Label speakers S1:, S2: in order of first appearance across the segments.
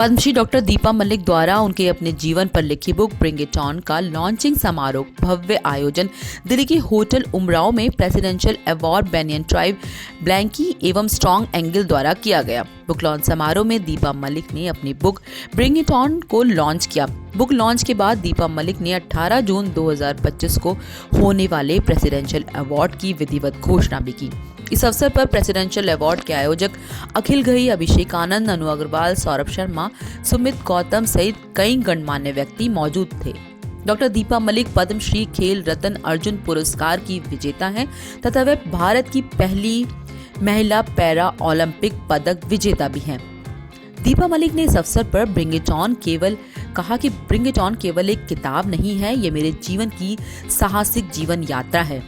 S1: Padmashri doctor Deepa Malik द्वारा उनके अपने जीवन पर लिखी बुक ब्रिंग इट ऑन का लॉन्चिंग समारोह भव्य आयोजन दिल्ली के होटल उमराव में presidential award banyan tribe blankie एवं स्ट्रॉन्ग एंगल द्वारा किया गया। बुक लॉन्च समारोह में दीपा मलिक ने अपनी बुक ब्रिंग इट ऑन को लॉन्च किया। बुक लॉन्च के बाद दीपा मलिक ने 18 जून 2025 को होने वाले प्रेसिडेंशियल अवार्ड की विधिवत घोषणा भी की। इस अवसर पर प्रेसिडेंशियल अवार्ड के आयोजक अखिल घई, अभिषेक आनंद, अनु अग्रवाल, सौरभ शर्मा, सुमित गौतम सहित कई गणमान्य व्यक्ति मौजूद थे। डॉक्टर दीपा मलिक पद्मश्री खेल रत्न अर्जुन पुरस्कार की विजेता हैं तथा वे भारत की पहली महिला पैरा ओलंपिक पदक विजेता भी हैं। दीपा मलिक ने इस अवसर पर ब्रिंग इट ऑन केवल एक किताब नहीं है, ये मेरे जीवन की साहसिक जीवन यात्रा है।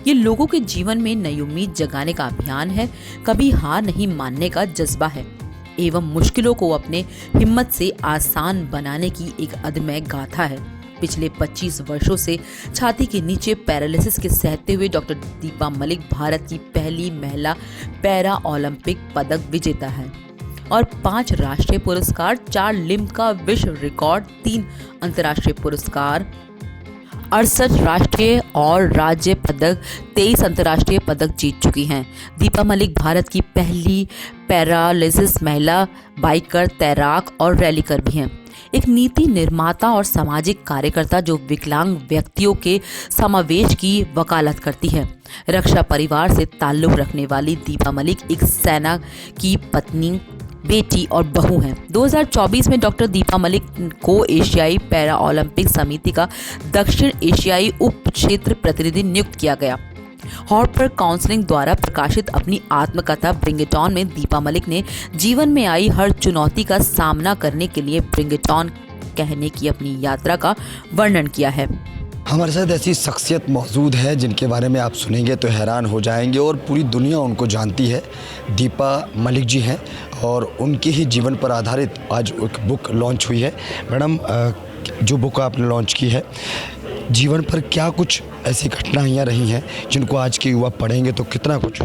S1: ये लोगों के जीवन में नई उम्मीद जगाने का अभियान है, कभी हार नहीं मानने का जज्बा है एवं मुश्किलों को अपने हिम्मत से आसान बनाने की एक अदम्य गाथा है। पिछले 25 वर्षों से छाती के नीचे पैरालिसिस के सहते हुए डॉक्टर दीपा मलिक भारत की पहली महिला पैरा ओलंपिक पदक विजेता है और 5 राष्ट्रीय पुरस्कार, 4 लिम्का विश्व रिकॉर्ड, 3 अंतर्राष्ट्रीय पुरस्कार, 68 राष्ट्रीय और राज्य पदक, 23 अंतर्राष्ट्रीय पदक जीत चुकी हैं। दीपा मलिक भारत की पहली पैरालिसिस महिला बाइकर, तैराक और रैलीकर भी हैं। एक नीति निर्माता और सामाजिक कार्यकर्ता जो विकलांग व्यक्तियों के समावेश की वकालत करती है। रक्षा परिवार से ताल्लुक रखने वाली दीपा मलिक एक सेना की पत्नी, बेटी और बहू हैं। 2024 में डॉक्टर दीपा मलिक को एशियाई पैरा ओलंपिक समिति का दक्षिण एशियाई उप क्षेत्र प्रतिनिधि नियुक्त किया गया। हॉपर काउंसलिंग द्वारा प्रकाशित अपनी आत्मकथा ब्रिंग इट ऑन में दीपा मलिक ने जीवन में आई हर चुनौती का सामना करने के लिए ब्रिंग इट ऑन कहने की अपनी यात्रा का वर्णन किया है।
S2: हमारे साथ ऐसी शख्सियत मौजूद है जिनके बारे में आप सुनेंगे तो हैरान हो जाएंगे और पूरी दुनिया उनको जानती है। दीपा मलिक जी हैं और उनके ही जीवन पर आधारित आज एक बुक लॉन्च हुई है। मैडम, जो बुक आपने लॉन्च की है, जीवन पर क्या कुछ ऐसी घटनाएं रही हैं जिनको आज के युवा पढ़ेंगे तो कितना कुछ?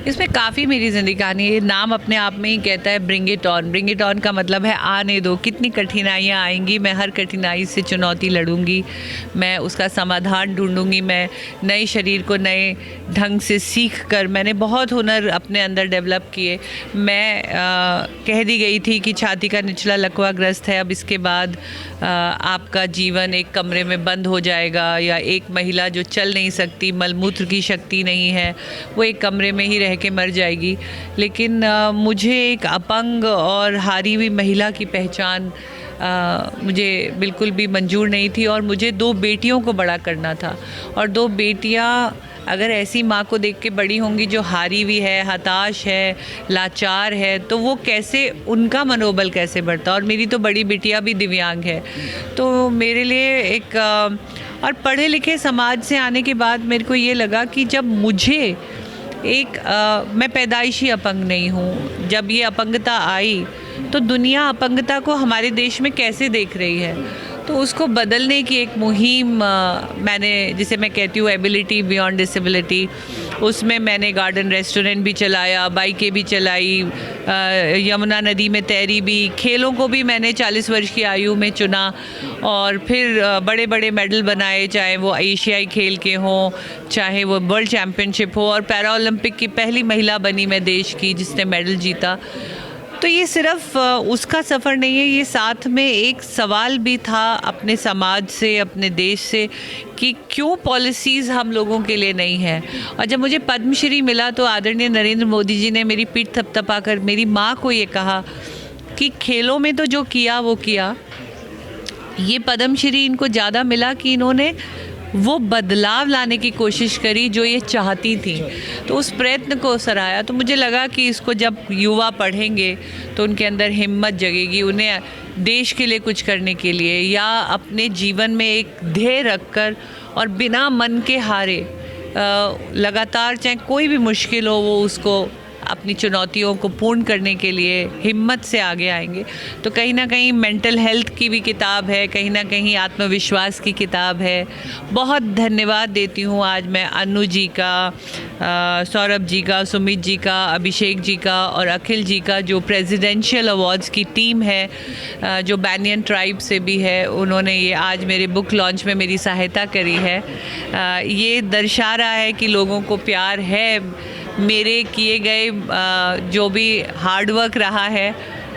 S3: इसमें काफ़ी मेरी ज़िंदगी कहानी है। नाम अपने आप में ही कहता है bring it on. Bring it on का मतलब है आने दो। कितनी कठिनाइयाँ आएंगी, मैं हर कठिनाई से चुनौती लड़ूंगी, मैं उसका समाधान ढूंढूंगी। मैं नए शरीर को नए ढंग से सीख कर मैंने बहुत हुनर अपने अंदर डेवलप किए। मैं कह दी गई थी कि छाती का निचला लकवा ग्रस्त है, अब इसके बाद आपका जीवन एक कमरे में बंद हो जाएगा, या एक महिला जो चल नहीं सकती, मलमूत्र की शक्ति नहीं है, वो एक कमरे में ही रह के मर जाएगी। लेकिन मुझे एक अपंग और हारी हुई महिला की पहचान मुझे बिल्कुल भी मंजूर नहीं थी और मुझे 2 बेटियों को बड़ा करना था। और 2 बेटियां अगर ऐसी माँ को देख के बड़ी होंगी जो हारी हुई है, हताश है, लाचार है, तो वो कैसे, उनका मनोबल कैसे बढ़ता। और मेरी तो बड़ी बिटिया भी दिव्यांग है। तो मेरे लिए एक और पढ़े लिखे समाज से आने के बाद मेरे को ये लगा कि जब मुझे मैं पैदाइशी अपंग नहीं हूँ, जब ये अपंगता आई तो दुनिया अपंगता को हमारे देश में कैसे देख रही है, तो उसको बदलने की एक मुहिम मैंने, जिसे मैं कहती हूँ एबिलिटी बियॉन्ड डिसेबिलिटी, उसमें मैंने गार्डन रेस्टोरेंट भी चलाया, बाइकें भी चलाई, यमुना नदी में तैरी भी, खेलों को भी मैंने 40 वर्ष की आयु में चुना और फिर बड़े बड़े मेडल बनाए, चाहे वो एशियाई खेल के हों, चाहे वो वर्ल्ड चैम्पियनशिप हो, और पैरा ओलंपिक की पहली महिला बनी मैं देश की जिसने मेडल जीता। तो ये सिर्फ उसका सफ़र नहीं है, ये साथ में एक सवाल भी था अपने समाज से, अपने देश से, कि क्यों पॉलिसीज़ हम लोगों के लिए नहीं है। और जब मुझे पद्मश्री मिला तो आदरणीय नरेंद्र मोदी जी ने मेरी पीठ थपथपा कर मेरी माँ को ये कहा कि खेलों में तो जो किया वो किया, ये पद्मश्री इनको ज़्यादा मिला कि इन्होंने वो बदलाव लाने की कोशिश करी जो ये चाहती थी, तो उस प्रयत्न को सराहा। तो मुझे लगा कि इसको जब युवा पढ़ेंगे तो उनके अंदर हिम्मत जगेगी, उन्हें देश के लिए कुछ करने के लिए या अपने जीवन में एक ध्येय रखकर और बिना मन के हारे लगातार चाहे कोई भी मुश्किल हो वो उसको अपनी चुनौतियों को पूर्ण करने के लिए हिम्मत से आगे आएंगे। तो कहीं ना कहीं मेंटल हेल्थ की भी किताब है, कहीं ना कहीं आत्मविश्वास की किताब है। बहुत धन्यवाद देती हूँ आज मैं अनु जी का, सौरभ जी का, सुमित जी का, अभिषेक जी का और अखिल जी का, जो प्रेसिडेंशियल अवार्ड्स की टीम है, जो बैनियन ट्राइब से भी है, उन्होंने ये आज मेरे बुक लॉन्च में मेरी सहायता करी है। ये दर्शा रहा है कि लोगों को प्यार है मेरे किए गए जो भी हार्ड वर्क रहा है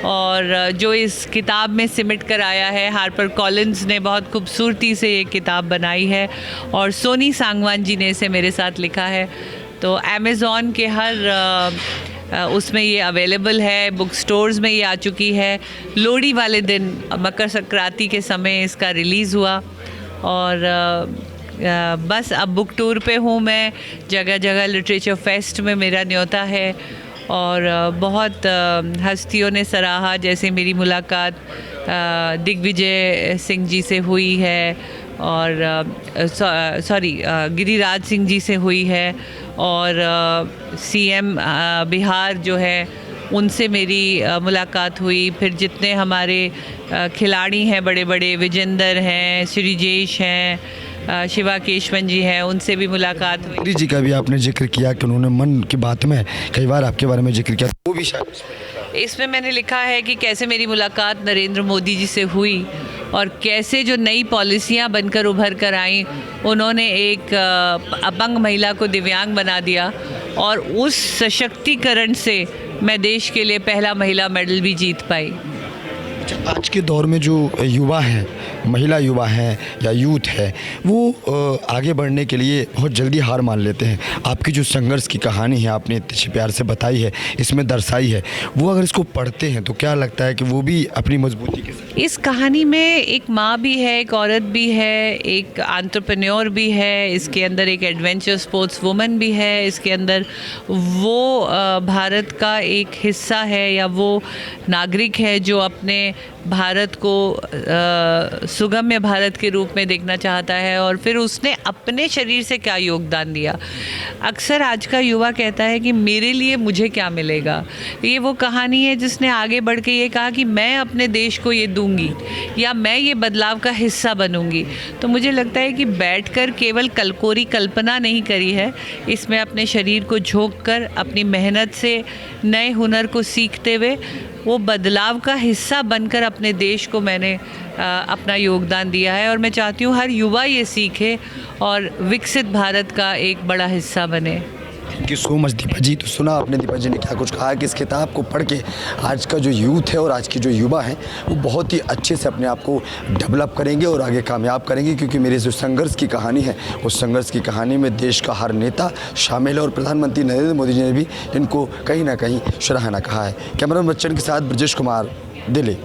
S3: और जो इस किताब में सिमट कर आया है। हार्पर कॉलिन्स ने बहुत खूबसूरती से ये किताब बनाई है और सोनी सांगवान जी ने इसे मेरे साथ लिखा है। तो अमेज़ॉन के हर उसमें ये अवेलेबल है, बुक स्टोर्स में ये आ चुकी है। लोहड़ी वाले दिन मकर संक्रांति के समय इसका रिलीज़ हुआ और बस अब बुक टूर पे हूँ मैं, जगह जगह लिटरेचर फेस्ट में मेरा न्योता है और बहुत हस्तियों ने सराहा, जैसे मेरी मुलाकात दिग्विजय सिंह जी से हुई है और गिरिराज सिंह जी से हुई है और सीएम बिहार जो है उनसे मेरी मुलाकात हुई। फिर जितने हमारे खिलाड़ी हैं बड़े बड़े, विजेंदर हैं, श्रीजेश हैं, शिवा केशवन जी हैं, उनसे भी मुलाकात हुई।
S2: मोदी जी का भी आपने जिक्र किया कि उन्होंने मन की बात में कई बार आपके बारे में जिक्र किया, वो भी शायद
S3: इसमें मैंने लिखा है कि कैसे मेरी मुलाकात नरेंद्र मोदी जी से हुई और कैसे जो नई पॉलिसियां बनकर उभर कर आईं, उन्होंने एक अपंग महिला को दिव्यांग बना दिया और उस सशक्तिकरण से मैं देश के लिए पहला महिला मेडल भी जीत पाई।
S2: आज के दौर में जो युवा हैं, महिला युवा हैं या यूथ है, वो आगे बढ़ने के लिए बहुत जल्दी हार मान लेते हैं। आपकी जो संघर्ष की कहानी है, आपने इतने प्यार से बताई है, इसमें दर्शाई है, वो अगर इसको पढ़ते हैं तो क्या लगता है कि वो भी अपनी मजबूती के साथ।
S3: इस कहानी में एक माँ भी है, एक औरत भी है, एक एंटरप्रेन्योर भी है, इसके अंदर एक एडवेंचर स्पोर्ट्स वुमन भी है, इसके अंदर वो भारत का एक हिस्सा है या वो नागरिक है जो अपने भारत को सुगम्य भारत के रूप में देखना चाहता है और फिर उसने अपने शरीर से क्या योगदान दिया। अक्सर आज का युवा कहता है कि मेरे लिए मुझे क्या मिलेगा। ये वो कहानी है जिसने आगे बढ़ के ये कहा कि मैं अपने देश को ये दूंगी या मैं ये बदलाव का हिस्सा बनूंगी। तो मुझे लगता है कि बैठकर केवल कलकोरी कल्पना नहीं करी है, इसमें अपने शरीर को झोंक कर अपनी मेहनत से नए हुनर को सीखते हुए वो बदलाव का हिस्सा बनकर अपने देश को मैंने अपना योगदान दिया है और मैं चाहती हूँ हर युवा ये सीखे और विकसित भारत का एक बड़ा हिस्सा बने।
S2: Thank you so much Deepa ji. तो सुना आपने दीपा जी ने क्या कुछ कहा कि इस किताब को पढ़ के आज का जो यूथ है और आज की जो युवा हैं वो बहुत ही अच्छे से अपने आप को डेवलप करेंगे और आगे कामयाब करेंगे, क्योंकि मेरे जो संघर्ष की कहानी है उस संघर्ष की कहानी में देश का हर नेता शामिल है और प्रधानमंत्री नरेंद्र मोदी जी ने भी इनको कहीं ना कहीं सराहना कहा है। कैमरा बच्चन के साथ ब्रजेश कुमार, दिल्ली।